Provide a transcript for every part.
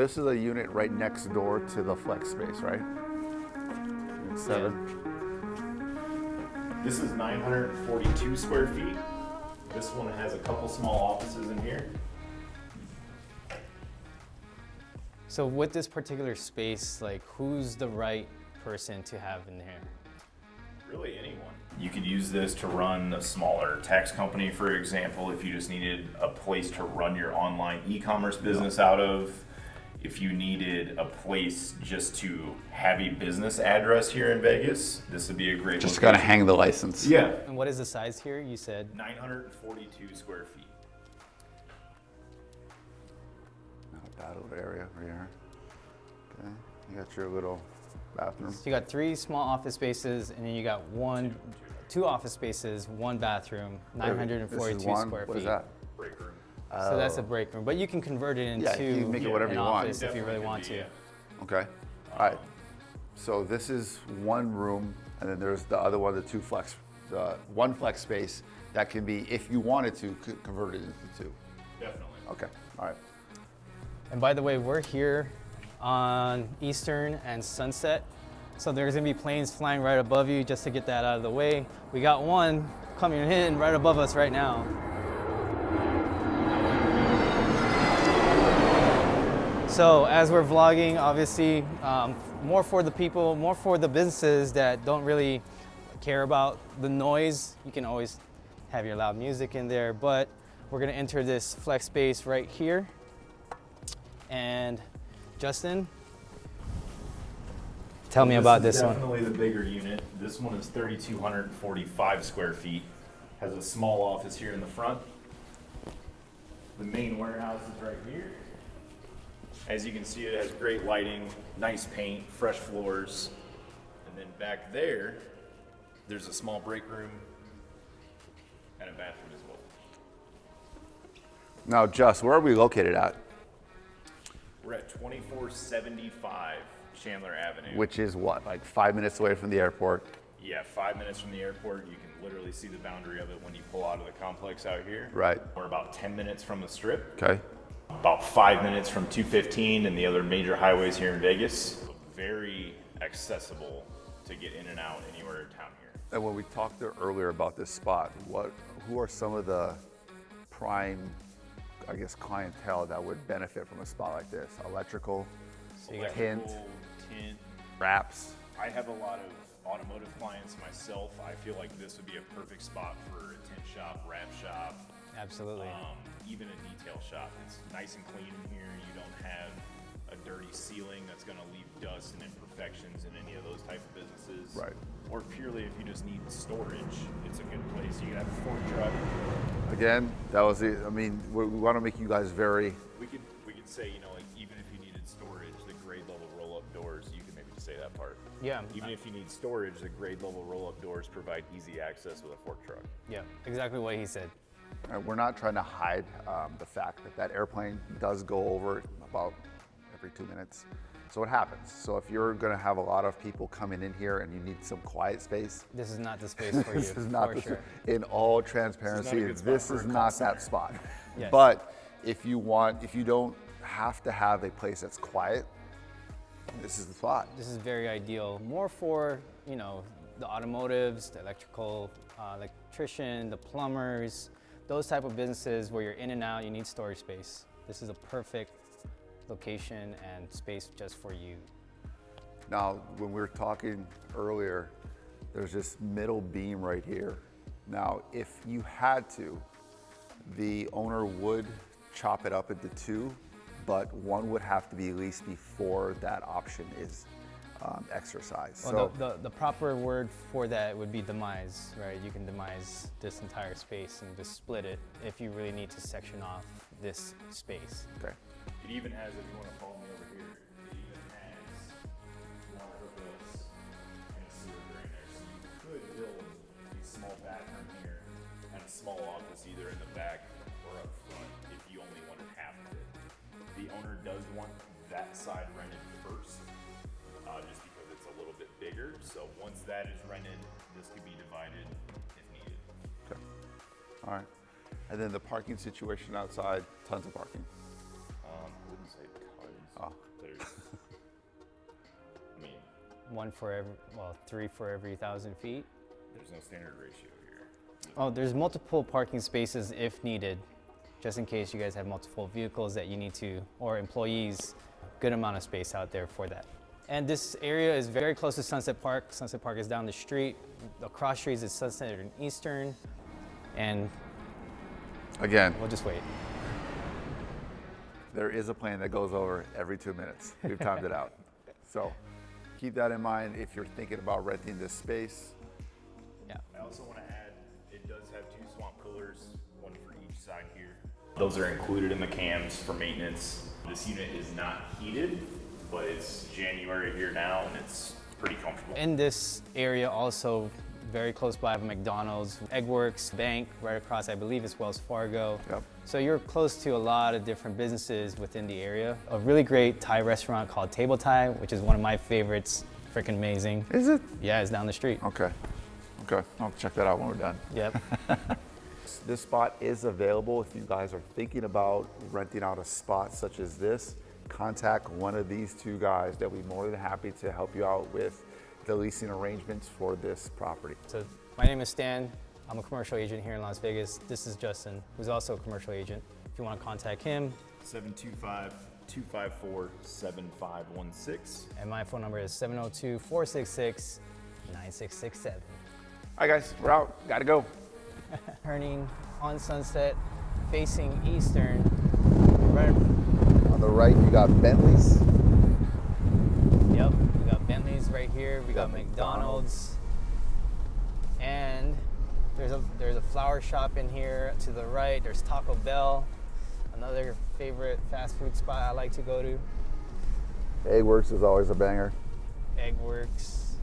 this is a unit right next door to the flex space, right? Unit 7. This is 942 square feet. This one has a couple small offices in here. So with this particular space, like who's the right person to have in here? Really anyone. You could use this to run a smaller tax company, for example, if you just needed a place to run your online e-commerce business out of. If you needed a place just to have a business address here in Vegas, this would be a great Just location. gotta hang the license. Yeah. And what is the size here? You said 942 square feet. Not a bad little area right here. Okay, you got your little bathroom. so you got 3 small office spaces, and then you got two office spaces, 1 bathroom, 942 This is one. square feet. What is that? Break room. So that's a break room, but you can convert it into you can make it whatever an you want. office if you really want to. Okay. All right. So this is one room, and then there's the other one, the one flex space that can be, if you wanted to, convert it into 2. Definitely. Okay. All right. And by the way, we're here on Eastern and Sunset, so there's gonna be planes flying right above you. Just to get that out of the way, we got one coming in right above us right now. So as we're vlogging, obviously, more for the people, more for the businesses that don't really care about the noise. You can always have your loud music in there, but we're gonna enter this flex space right here. And Justin, tell me about this one. Definitely the bigger unit. This one is 3,245 square feet. Has a small office here in the front. The main warehouse is right here. As you can see, it has great lighting, nice paint, fresh floors. And then back there, there's a small break room and a bathroom as well. Now, Just, where are we located at? We're at 2475 Chandler Avenue. Which is what, like 5 minutes away from the airport? Yeah, 5 minutes from the airport. You can literally see the boundary of it when you pull out of the complex out here. Right. We're about 10 minutes from the strip. Okay. About 5 minutes from 215 and the other major highways here in Vegas. Very accessible to get in and out anywhere in town here. And when we talked earlier about this spot, who are some of the prime, I guess, clientele that would benefit from a spot like this? Electrical, tint, wraps. I have a lot of automotive clients myself. I feel like this would be a perfect spot for a tint shop, wrap shop. Absolutely. Even a detail shop. It's nice and clean in here. You don't have a dirty ceiling that's going to leave dust and imperfections in any of those type of businesses. Right. Or purely if you just need storage, it's a good place. You can have a fork truck. Again, that was it. I mean, we want to make you guys very. We could say, you know, like even if you needed storage, the grade level roll-up doors, you can maybe say that part. Yeah. Even if you need storage, the grade level roll-up doors provide easy access with a fork truck. Yeah, exactly what he said. We're not trying to hide the fact that airplane does go over about every 2 minutes. So it happens. So if you're going to have a lot of people coming in here and you need some quiet space, This is not the space for you. this is not for the, sure. in all transparency, this is not that spot. Yes. But if you don't have to have a place that's quiet, this is the spot. This is very ideal. More for, you know, the automotives, the electrical, electrician, the plumbers, those type of businesses where you're in and out, you need storage space. This is a perfect location and space just for you. Now, when we were talking earlier, there's this middle beam right here. Now, if you had to, the owner would chop it up into 2, but one would have to be leased before that option is exercised. Well, the proper word for that would be demise, right? You can demise this entire space and just split it if you really need to section off this space. Okay. It even has, if you want to follow me over here, it even has water hookups and a sewer drain there. So you could build a small bathroom here and a small office either in the back or up front if you only wanted half of it. The owner does want that side rented first, just because it's a little bit bigger. So once that is rented, this could be divided if needed. Okay. All right. And then the parking situation outside, tons of parking. I wouldn't say tons. Oh. one for every, well, 3 for every 1,000 feet. There's no standard ratio here. Oh, there's multiple parking spaces if needed, just in case you guys have multiple vehicles that you need to, or employees, good amount of space out there for that. And this area is very close to Sunset Park. Sunset Park is down the street. Across streets is Sunset and Eastern. And Again, we'll just wait. there is a plane that goes over every 2 minutes. We've timed it out. So keep that in mind if you're thinking about renting this space. Yeah. I also want to add, it does have 2 swamp coolers, one for each side here. Those are included in the cams for maintenance. This unit is not heated, but it's January here now and it's pretty comfortable. In this area also, very close by, I have a McDonald's, Eggworks, bank, right across, I believe it's Wells Fargo. Yep. So you're close to a lot of different businesses within the area. A really great Thai restaurant called Table Thai, which is one of my favorites, freaking amazing. Is it? Yeah, it's down the street. Okay. Okay. I'll check that out when we're done. Yep. This spot is available if you guys are thinking about renting out a spot such as this. Contact one of these 2 guys. They'll be more than happy to help you out with the leasing arrangements for this property. So my name is Stan. I'm a commercial agent here in Las Vegas. This is Justin, who's also a commercial agent. If you want to contact him, 725-254-7516. and my phone number is 702-466-9667. All right, guys, we're out. Gotta go. Turning on Sunset, facing Eastern, right. On the right, you got Bentley's. Yep, we got Bentley's right here. We got McDonald's, and there's a flower shop in here to the right. There's Taco Bell, another favorite fast food spot I like to go to. Eggworks is always a banger. Eggworks,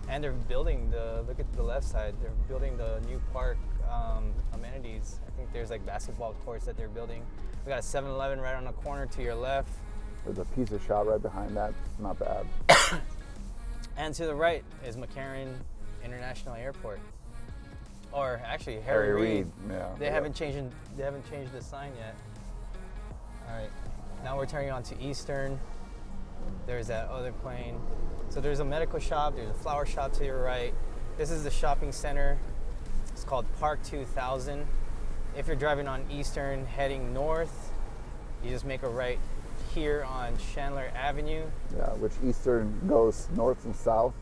and they're building look at the left side. They're building the new park amenities. I think there's like basketball courts that they're building. We got a 7-Eleven right on the corner to your left. There's a pizza shop right behind that. Not bad. And to the right is McCarran International Airport, or actually Harry Reid. Yeah. They haven't changed the sign yet. All right, now we're turning on to Eastern. There's that other plane. So there's a medical shop. There's a flower shop to your right. This is the shopping center. It's called Park 2000. If you're driving on Eastern heading north, you just make a right here on Chandler Avenue. Yeah, which Eastern goes north and south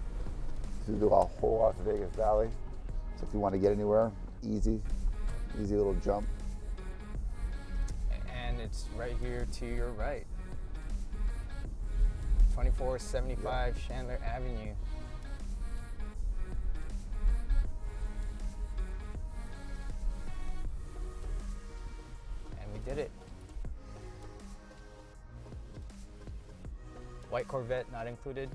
to the whole Las Vegas Valley. So if you want to get anywhere, easy little jump. And it's right here to your right. 2475 Chandler Avenue. And we did it. White Corvette not included.